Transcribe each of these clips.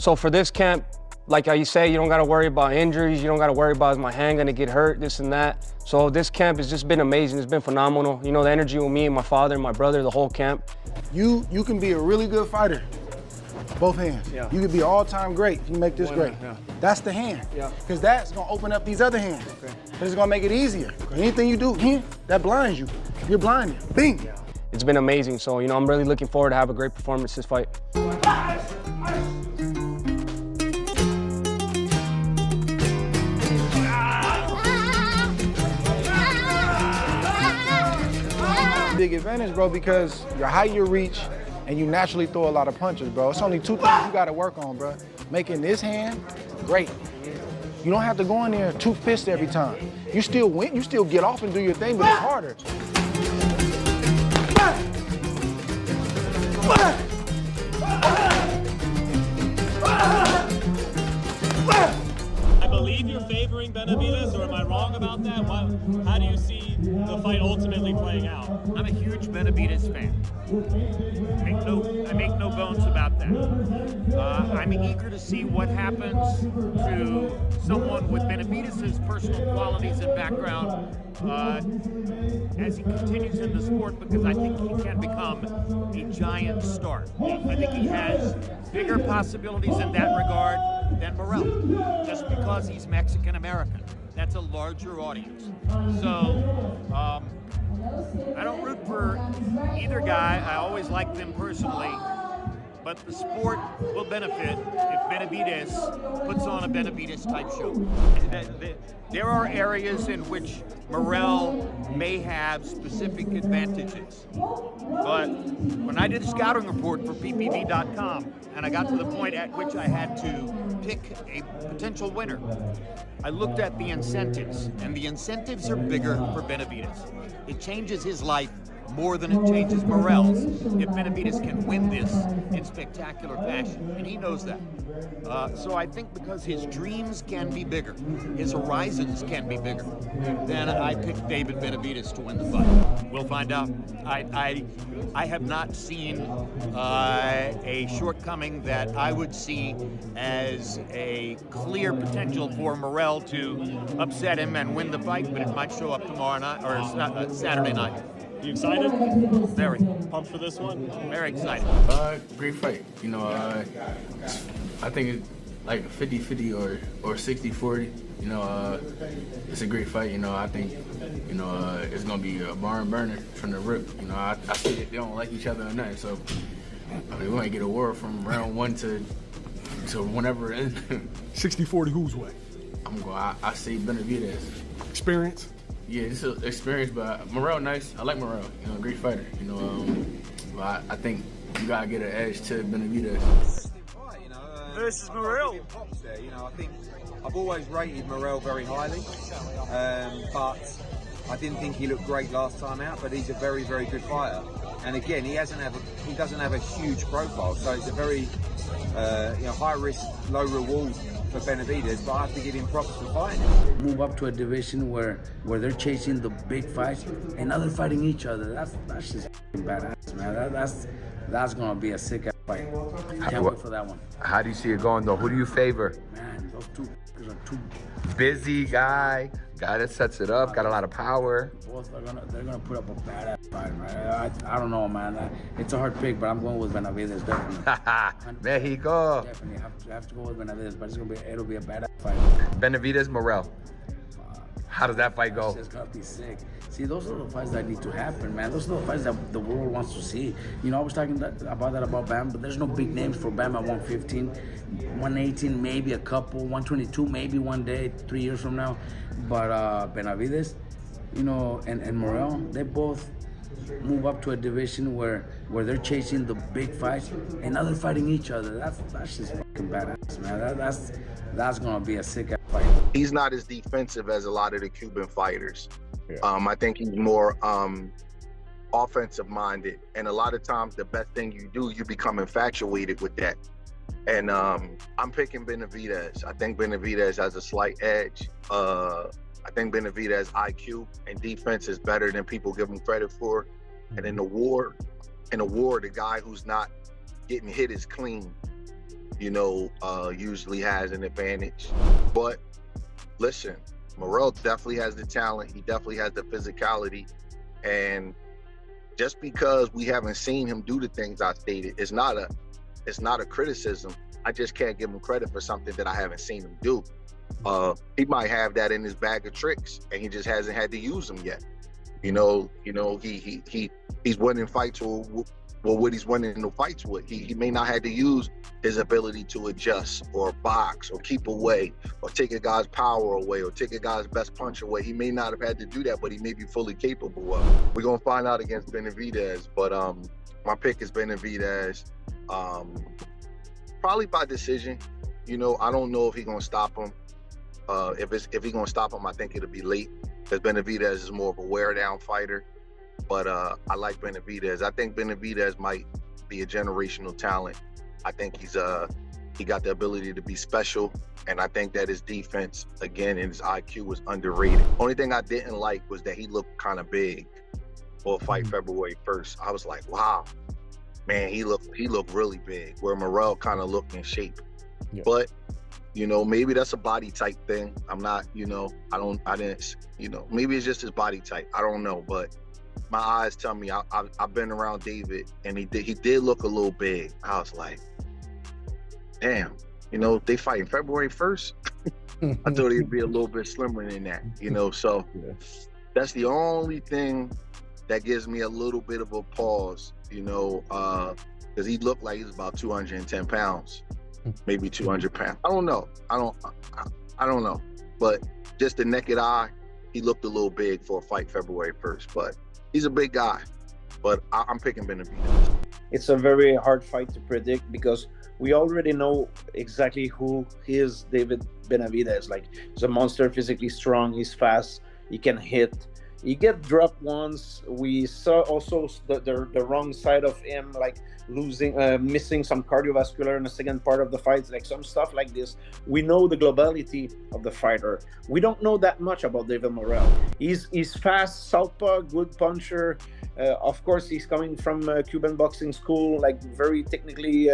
So for this camp, like you say, you don't got to worry about injuries. You don't got to worry about, is my hand going to get hurt, this and that. So this camp has just been amazing. It's been phenomenal. You know, the energy with me and my father and my brother, the whole camp. You can be a really good fighter, both hands. Yeah. You can be all-time great if you make this great. Yeah. That's the hand. Yeah. Because that's going to open up these other hands. Okay. It's going to make it easier. Anything you do here, that blinds you. You're blinded. Bing! Yeah. It's been amazing. So, you know, I'm really looking forward to have a great performance this fight. Big advantage, bro, because your height, your reach, and you naturally throw a lot of punches, bro. It's only two things you got to work on, bro. Making this hand great. You don't have to go in there 2 fists every time. You still win, you still get off and do your thing, but it's harder. I believe you're favoring Benavidez, or am I wrong about that? How do you see the fight ultimately playing out? I'm a huge Benavidez fan. I make no bones about that. I'm eager to see what happens to someone with Benavidez's personal qualities and background as he continues in the sport, because I think he can become a giant star. I think he has bigger possibilities in that regard than Morell, just because he's Mexican-American. That's a larger audience. So, I don't root for either guy. I always like them personally. But the sport will benefit if Benavidez puts on a Benavidez-type show. There are areas in which Morell may have specific advantages. But when I did a scouting report for PPV.com, and I got to the point at which I had to pick a potential winner, I looked at the incentives, and the incentives are bigger for Benavidez. It changes his life more than it changes Morell's if Benavidez can win this in spectacular fashion, and he knows that. So I think because his dreams can be bigger, his horizons can be bigger, then I picked David Benavidez to win the fight. We'll find out. I have not seen a shortcoming that I would see as a clear potential for Morell to upset him and win the fight, but it might show up tomorrow night or Saturday night. You excited? Very. Pumped for this one? Very excited. Great fight. You know, I think it's like a 50-50 or 60-40. You know, it's a great fight. You know, I think, you know, it's going to be a barn burner from the rip. You know, I see that they don't like each other or nothing. So, I mean, we might get a war from round 1 to whenever it ends. 60-40 whose way? I say Benavidez. Experience? Yeah, this is experience, but Morell nice. I like Morell. You know, great fighter. You know, but I think you gotta get an edge to Benavidez. Versus Morell. You know, I think I've always rated Morell very highly, but I didn't think he looked great last time out. But he's a very, very good fighter. And again, he doesn't have a huge profile, so it's a very high risk, low reward for Benavidez, but I have to give him props for fighting. Move up to a division where they're chasing the big fights and now they're fighting each other. That's just badass, man. That's gonna be a sick ass fight. Can't wait for that one. How do you see it going though? Who do you favor? Man, those two are too Busy guy that sets it up, got a lot of power. Both they're gonna put up a badass fight, man. I don't know, man. It's a hard pick, but I'm going with Benavidez definitely. Mexico. Definitely have to go with Benavidez, but it'll be a badass fight. Benavidez Morell. How does that fight go? It's gonna be sick. See, those are the fights that need to happen, man. Those are the fights that the world wants to see. You know, I was talking about Bam, but there's no big names for Bam at 115. 118, maybe a couple. 122, maybe one day, 3 years from now. But Benavidez, you know, and Morell, they both move up to a division where they're chasing the big fights and now they're fighting each other. That's just fucking badass, man. That's gonna be a sick ass fight. He's not as defensive as a lot of the Cuban fighters. Yeah. I think he's more offensive minded, and a lot of times the best thing you do, you become infatuated with that. And I'm picking Benavidez. I think Benavidez has a slight edge. I think Benavidez IQ and defense is better than people give him credit for. And in a war, the guy who's not getting hit is clean. usually has an advantage. But listen, Morell definitely has the talent. He definitely has the physicality. And just because we haven't seen him do the things I stated, it's not a criticism. I just can't give him credit for something that I haven't seen him do. He might have that in his bag of tricks, and he just hasn't had to use them yet. He's winning fights with what he's winning the fights with. He may not have to use his ability to adjust or box or keep away or take a guy's power away or take a guy's best punch away. He may not have had to do that, but he may be fully capable of it. We're gonna find out against Benavidez, but my pick is Benavidez. Probably by decision. I don't know if he's gonna stop him. If he's gonna stop him, I think it'll be late, because Benavidez is more of a wear-down fighter. But I like Benavidez. I think Benavidez might be a generational talent. I think he got the ability to be special, and I think that his defense, again, and his IQ was underrated. Only thing I didn't like was that he looked kind of big for a fight February 1st. I was like, wow, man, he looked really big, where Morell kind of looked in shape. Yeah. But maybe that's a body type thing. I'm not, maybe it's just his body type. I don't know, but my eyes tell me I've been around David, and he did look a little big. I was like, damn, they fighting February 1st. I thought he'd be a little bit slimmer than that, so that's the only thing that gives me a little bit of a pause, because he looked like he was about 210 pounds, maybe 200 pounds. I don't know. I don't know. But just the naked eye, he looked a little big for a fight February 1st, but he's a big guy. But I'm picking Benavidez. It's a very hard fight to predict, because we already know exactly who is David Benavidez. Like, he's a monster, physically strong, he's fast, he can hit. He get dropped once. We saw also the wrong side of him, like missing some cardiovascular in the second part of the fight, like some stuff like this. We know the globality of the fighter. We don't know that much about David Morell. He's fast, southpaw, good puncher. Of course, he's coming from Cuban boxing school, like very technically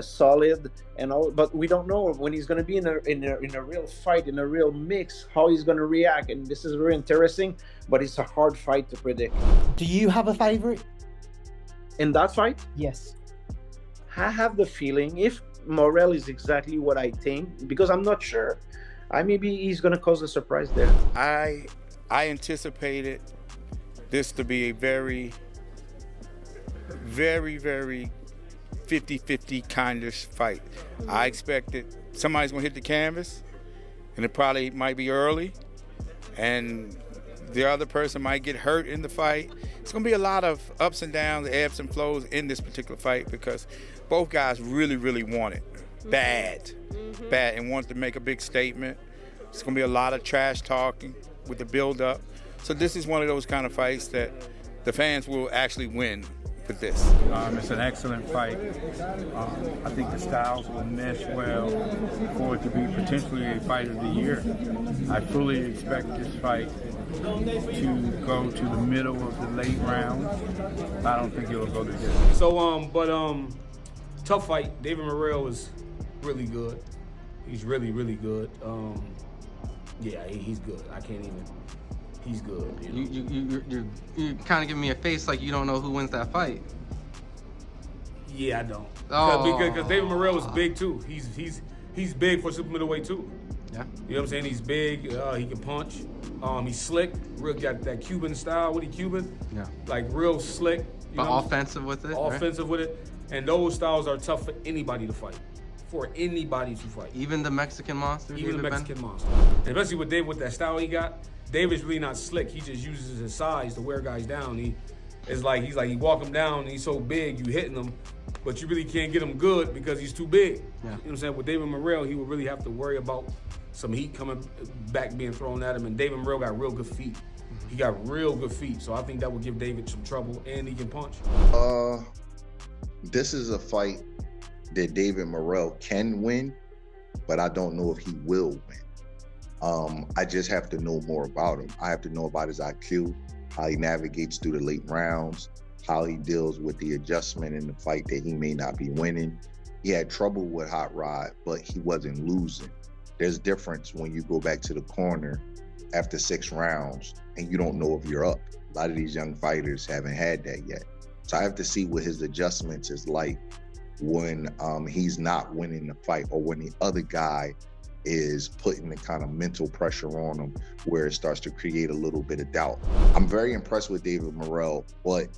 solid and all. But we don't know when he's going to be in a real fight, in a real mix, how he's going to react. And this is very interesting, but it's a hard fight to predict. Do you have a favorite in that fight? Yes. I have the feeling if Morell is exactly what I think, because I'm not sure, maybe he's going to cause a surprise there. I anticipated this to be a very, very, very 50-50 kind of fight. I expected somebody's gonna hit the canvas, and it probably might be early, and the other person might get hurt in the fight. It's gonna be a lot of ups and downs, ebbs and flows in this particular fight, because both guys really, really want it bad, and want to make a big statement. It's gonna be a lot of trash talking with the build-up. So this is one of those kind of fights that the fans will actually win with this. It's an excellent fight. I think the styles will mesh well for it to be potentially a fight of the year. I fully expect this fight to go to the middle of the late rounds. I don't think it'll go to this. So, tough fight. David Morell is really good. He's really, really good. Yeah, he's good. I can't even. He's good. You're kind of giving me a face like you don't know who wins that fight. Yeah, I don't. Oh. Because David Morell is big too. He's big for super middleweight too. Yeah. You know what I'm saying? He's big. He can punch. He's slick. Real got that Cuban style. What he Cuban? Yeah. Like real slick. But offensive with it. Offensive with it, and those styles are tough for anybody to fight. For anybody to fight. Even the Mexican monster. Even the Mexican monster. And especially with David, with that style he got. David's really not slick. He just uses his size to wear guys down. He walk him down, and he's so big, you hitting him, but you really can't get him good because he's too big. Yeah. You know what I'm saying? With David Morell, he would really have to worry about some heat coming back being thrown at him, and David Morell got real good feet. He got real good feet, so I think that would give David some trouble, and he can punch. This is a fight that David Morell can win, but I don't know if he will win. I just have to know more about him. I have to know about his IQ, how he navigates through the late rounds, how he deals with the adjustment in the fight that he may not be winning. he had trouble with Hot Rod, but he wasn't losing. There's difference when you go back to the corner after 6 rounds and you don't know if you're up. A lot of these young fighters haven't had that yet. So I have to see what his adjustments is like when he's not winning the fight, or when the other guy is putting the kind of mental pressure on him where it starts to create a little bit of doubt. I'm very impressed with David Morell, but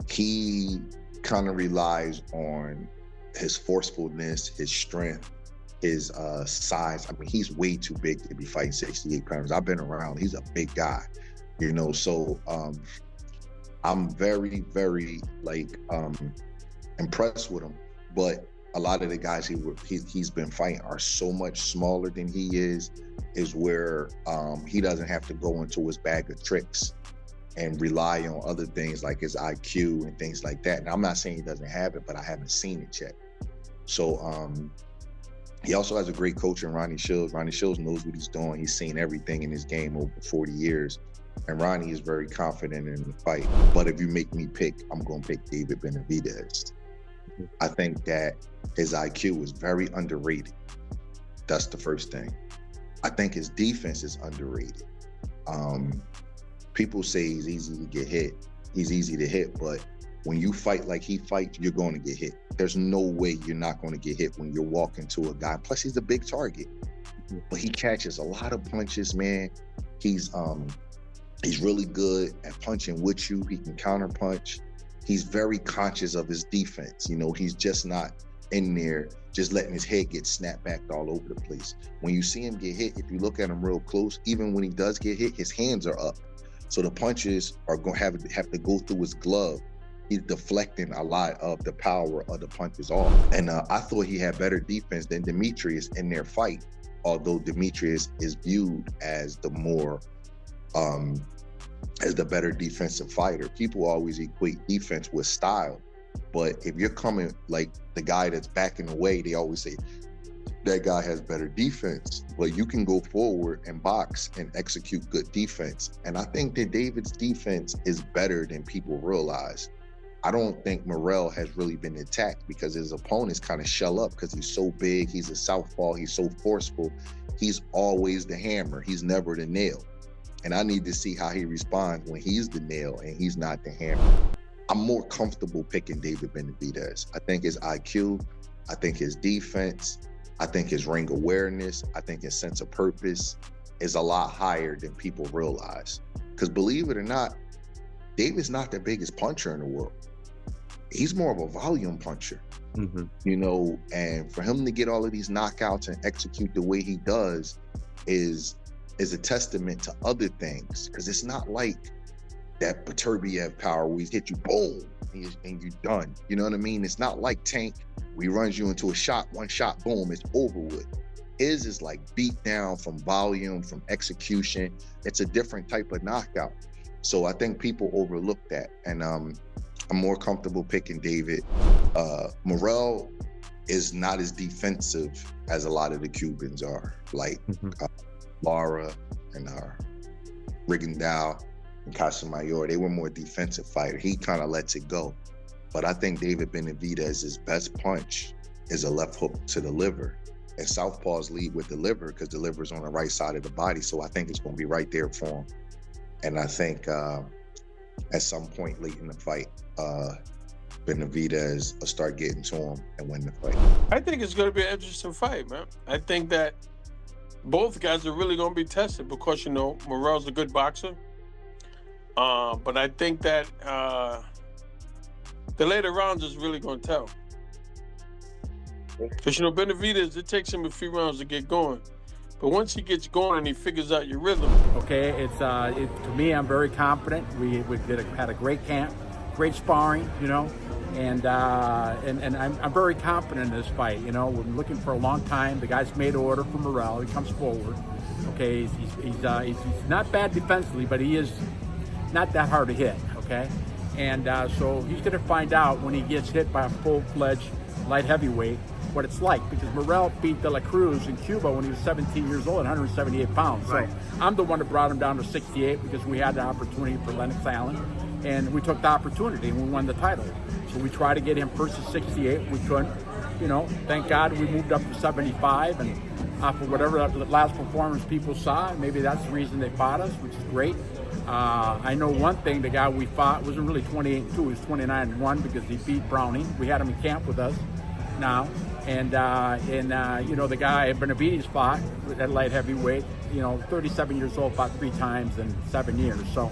he kind of relies on his forcefulness, his strength, his size. I mean, he's way too big to be fighting 68 pounds. I've been around, he's a big guy, you know, so I'm very, very impressed with him. But a lot of the guys he's been fighting are so much smaller than he is where he doesn't have to go into his bag of tricks and rely on other things like his IQ and things like that. And I'm not saying he doesn't have it, but I haven't seen it yet. So he also has a great coach in Ronnie Shields. Ronnie Shields knows what he's doing. He's seen everything in his game over 40 years. And Ronnie is very confident in the fight. But if you make me pick, I'm going to pick David Benavidez. I think that his IQ is very underrated. That's the first thing. I think his defense is underrated. People say he's easy to get hit. He's easy to hit, but when you fight like he fights, you're going to get hit. There's no way you're not going to get hit when you're walking to a guy. Plus, he's a big target, but he catches a lot of punches, man. He's really good at punching with you. He can counter punch. He's very conscious of his defense. You know, he's just not in there just letting his head get snapped back all over the place. When you see him get hit, if you look at him real close, even when he does get hit, his hands are up. So the punches are going to have to go through his glove. He's deflecting a lot of the power of the punches off. And I thought he had better defense than Demetrius in their fight, although Demetrius is viewed as the more, as the better defensive fighter. People always equate defense with style. But if you're coming like the guy that's backing away, they always say, that guy has better defense, but you can go forward and box and execute good defense. And I think that David's defense is better than people realize. I don't think Morell has really been attacked because his opponents kind of shell up because he's so big, he's a southpaw, he's so forceful. He's always the hammer, he's never the nail. And I need to see how he responds when he's the nail and he's not the hammer. I'm more comfortable picking David Benavidez. I think his IQ, I think his defense, I think his ring awareness, I think his sense of purpose is a lot higher than people realize. Because believe it or not, David's not the biggest puncher in the world. He's more of a volume puncher, you know, and for him to get all of these knockouts and execute the way he does is a testament to other things. Because it's not like that Beterbiev power where he hit you, boom, and you're done. You know what I mean? It's not like Tank, where he runs you into a shot, one shot, boom, it's over with. His is like beat down from volume, from execution. It's a different type of knockout. So I think people overlook that. And I'm more comfortable picking David. Morell is not as defensive as a lot of the Cubans are. Like Lara and Rigondeaux and Casamayor, they were more defensive fighters. He kind of lets it go. But I think David Benavidez's best punch is a left hook to the liver. And southpaws lead with the liver because the liver's on the right side of the body. So I think it's going to be right there for him. And I think at some point late in the fight, Benavidez will start getting to him and win the fight. I think it's going to be an interesting fight, man. I think that both guys are really going to be tested because, you know, Morell's a good boxer. But I think that the later rounds is really going to tell. Because, you know, Benavidez, it takes him a few rounds to get going. But once he gets going and he figures out your rhythm. Okay, it's to me, I'm very confident. We had a great camp, great sparring, you know, and I'm very confident in this fight. You know, we've been looking for a long time. The guy's made order for Morell. He comes forward. Okay, he's not bad defensively, but he is not that hard to hit. Okay, and so he's going to find out when he gets hit by a full-fledged light heavyweight what it's like, because Morell beat De La Cruz in Cuba when he was 17 years old, 178 pounds. Right. So I'm the one that brought him down to 68 because we had the opportunity for Lennox Allen, and we took the opportunity and we won the title. So we tried to get him first to 68, we couldn't. You know, thank God we moved up to 75, and for whatever the last performance people saw, maybe that's the reason they fought us, which is great. I know one thing, the guy we fought wasn't really 28-2, he was 29-1 because he beat Browning. We had him in camp with us now. And you know, the guy Benavidez fought at light heavyweight, you know, 37 years old, fought 3 times in 7 years. So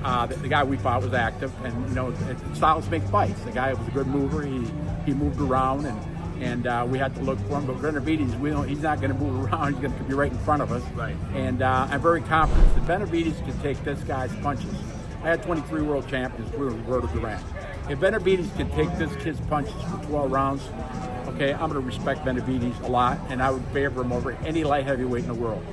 the guy we fought was active, and you know, styles make fights. The guy was a good mover. He moved around, and we had to look for him. But Benavidez, he's not going to move around. He's going to be right in front of us. Right. And I'm very confident that Benavidez can take this guy's punches. I had 23 world champions through Roberto Duran. If Benavidez can take this kid's punches for 12 rounds, okay, I'm going to respect Benavidez a lot, and I would favor him over any light heavyweight in the world,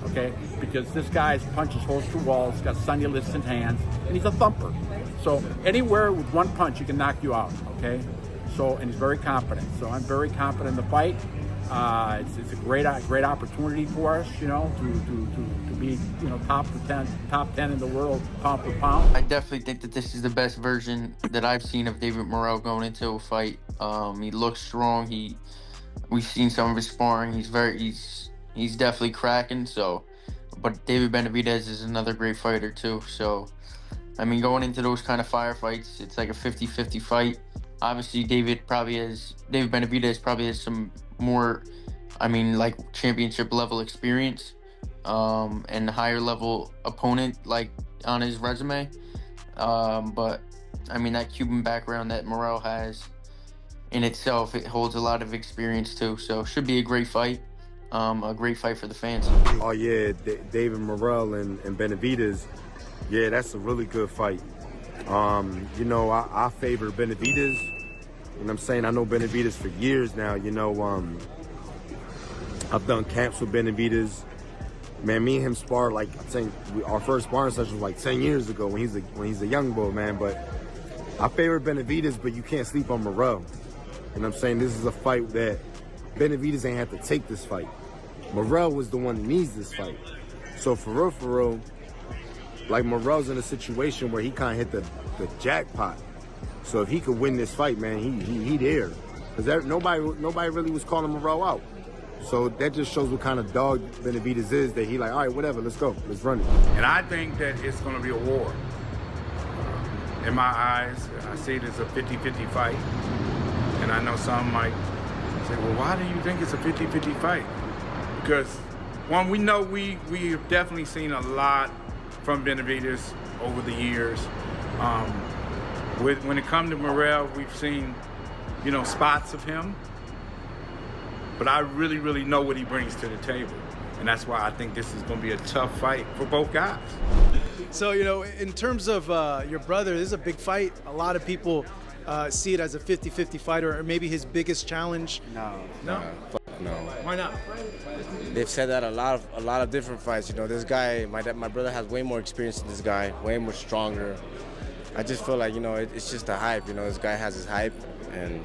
okay? Because this guy's punches holes through walls, he's got Sonny Liston hands, and he's a thumper. So anywhere with one punch, he can knock you out, okay? So, and he's very confident. So I'm very confident in the fight. It's a great opportunity for us, you know, to be, you know, top 10 in the world, pound for pound. I definitely think that this is the best version that I've seen of David Morell going into a fight. He looks strong. We've seen some of his sparring. He's definitely cracking. So, but David Benavidez is another great fighter too. So, I mean, going into those kind of firefights, it's like a 50-50 fight. Obviously, David Benavidez probably has some more, I mean, like championship level experience, and a higher level opponent like on his resume. But I mean, that Cuban background that Morell has in itself, it holds a lot of experience too. So should be a great fight. A great fight for the fans. Oh yeah, David Morell and Benavidez. Yeah, that's a really good fight. You know, I favor Benavidez. You know what I'm saying? I know Benavidez for years now. You know, I've done camps with Benavidez. Man, me and him sparred like, I think our first sparring session was like 10 years ago when he's a young boy, man. But I favor Benavidez, but you can't sleep on Morell. You know what I'm saying? This is a fight that Benavidez ain't have to take this fight. Morell was the one that needs this fight. So for real, like Morell's in a situation where he kind of hit the jackpot. So if he could win this fight, man, he there. Because nobody really was calling Morell out. So that just shows what kind of dog Benavidez is, that he like, all right, whatever, let's go, let's run it. And I think that it's going to be a war. In my eyes, I see it as a 50-50 fight. And I know some might say, well, why do you think it's a 50-50 fight? Because, one, we know we have definitely seen a lot from Benavidez over the years. When it comes to Morell, we've seen, you know, spots of him. But I really know what he brings to the table. And that's why I think this is going to be a tough fight for both guys. So, you know, in terms of your brother, this is a big fight. A lot of people see it as a 50-50 fight, or maybe his biggest challenge. No. No. Why not? They've said that a lot of different fights. You know, this guy, my brother has way more experience than this guy, way more stronger. I just feel like, you know, it's just a hype. You know, this guy has his hype, and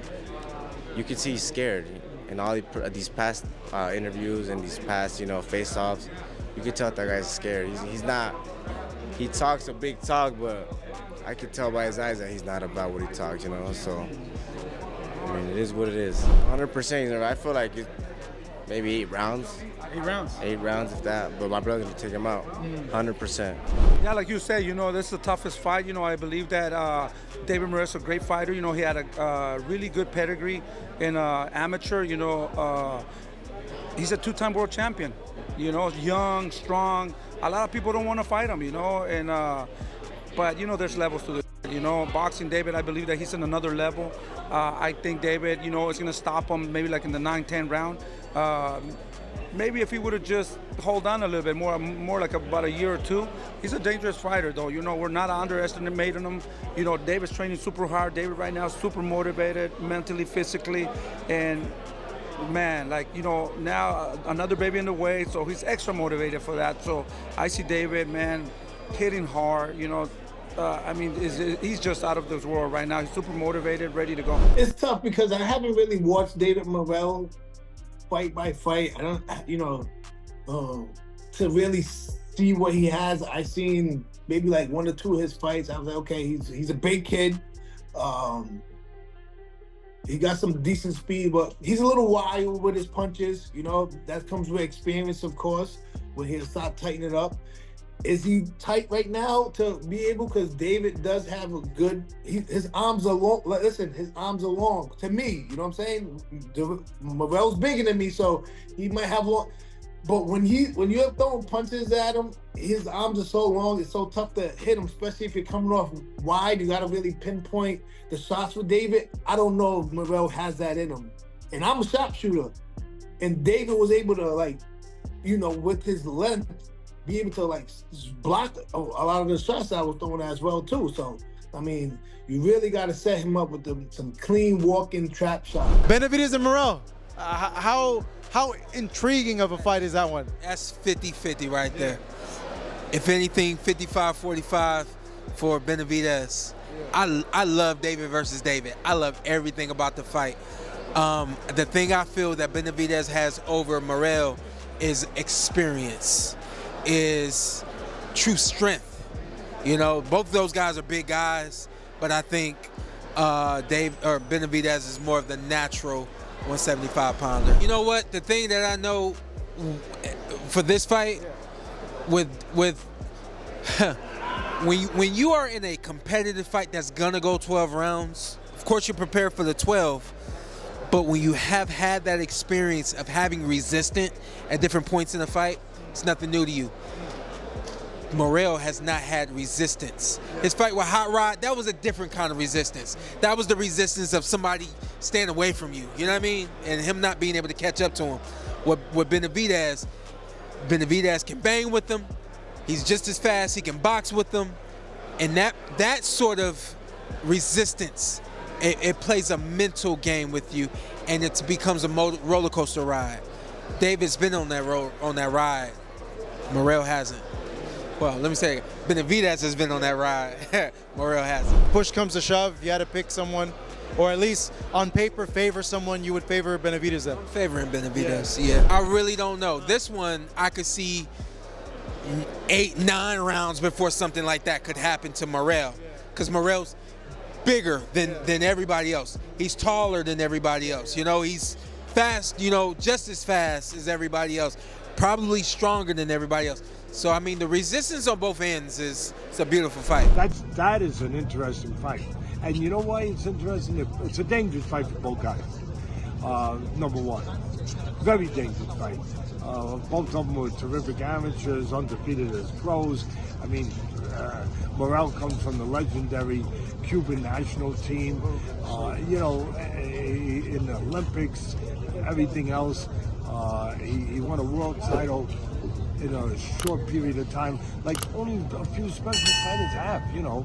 you can see he's scared. In all these past interviews and these past, you know, face-offs, you can tell that guy's scared. He's not. He talks a big talk, but I can tell by his eyes that he's not about what he talks. You know, so I mean, it is what it is. 100%. You know, I feel like maybe 8 rounds. 8 rounds. 8 rounds, if that. But my brother can take him out. 100%. Yeah, like you said, you know, this is the toughest fight. You know, I believe that David Morell's a great fighter. You know, he had a really good pedigree in amateur. You know, he's a 2-time world champion. You know, young, strong. A lot of people don't want to fight him, you know, and but, you know, there's levels to this. You know, boxing, David, I believe that he's in another level. I think David, you know, is going to stop him maybe like in the 9-10 round. Maybe if he would have just hold on a little bit more like about a year or two. He's a dangerous fighter, though. You know, we're not underestimating him. You know, David's training super hard. David right now is super motivated, mentally, physically, and man, like, you know, now another baby in the way, so he's extra motivated for that. So I see David, man, hitting hard, you know. I mean, he's just out of this world right now. He's super motivated, ready to go. It's tough because I haven't really watched David Morell fight by fight. I don't, you know, to really see what he has. I seen maybe like 1 or 2 of his fights. I was like, okay, he's a big kid. He got some decent speed, but he's a little wild with his punches. You know, that comes with experience, of course, when he'll start tightening it up. Is he tight right now to be able? Because David does have a good. His arms are long. Listen, his arms are long to me. You know what I'm saying? Morell's bigger than me, so he might have long. But when you're throwing punches at him, his arms are so long. It's so tough to hit him, especially if you're coming off wide. You got to really pinpoint the shots with David. I don't know if Morell has that in him. And I'm a sharpshooter, and David was able to, like, you know, with his length, be able to, like, block a lot of the shots I was throwing as well too. So I mean, you really got to set him up with some clean walking trap shots. Benavidez and Morell, how intriguing of a fight is that one? That's 50-50 right there. If anything, 55-45 for Benavidez. I love David versus David. I love everything about the fight. The thing I feel that Benavidez has over Morell is experience, is true strength. You know, both of those guys are big guys, but I think Benavidez is more of the natural 175-pounder. You know what? The thing that I know for this fight, when you are in a competitive fight that's gonna go 12 rounds, of course you're prepared for the 12. But when you have had that experience of having resistance at different points in the fight, it's nothing new to you. Morell has not had resistance. His fight with Hot Rod, that was a different kind of resistance. That was the resistance of somebody staying away from you, you know what I mean? And him not being able to catch up to him. With Benavidez can bang with him. He's just as fast, he can box with them. And that sort of resistance, it plays a mental game with you, and it becomes a roller coaster ride. David's been on that ride. Morell hasn't. Well, let me say, Benavidez has been on that ride. Morell hasn't. Push comes to shove, if you had to pick someone, or at least on paper favor someone, you would favor Benavidez then? I'm favoring Benavidez, yeah. I really don't know. This one, I could see 8-9 rounds before something like that could happen to Morell, because Morell's bigger than everybody else. He's taller than everybody else. You know, he's fast, you know, just as fast as everybody else. Probably stronger than everybody else. So, I mean, the resistance on both ends it's a beautiful fight. That is an interesting fight. And you know why it's interesting? It's a dangerous fight for both guys. Number one, very dangerous fight. Both of them were terrific amateurs, undefeated as pros. I mean, Morell comes from the legendary Cuban national team. You know, in the Olympics, everything else. He won a world title in a short period of time, like only a few special fighters have, you know.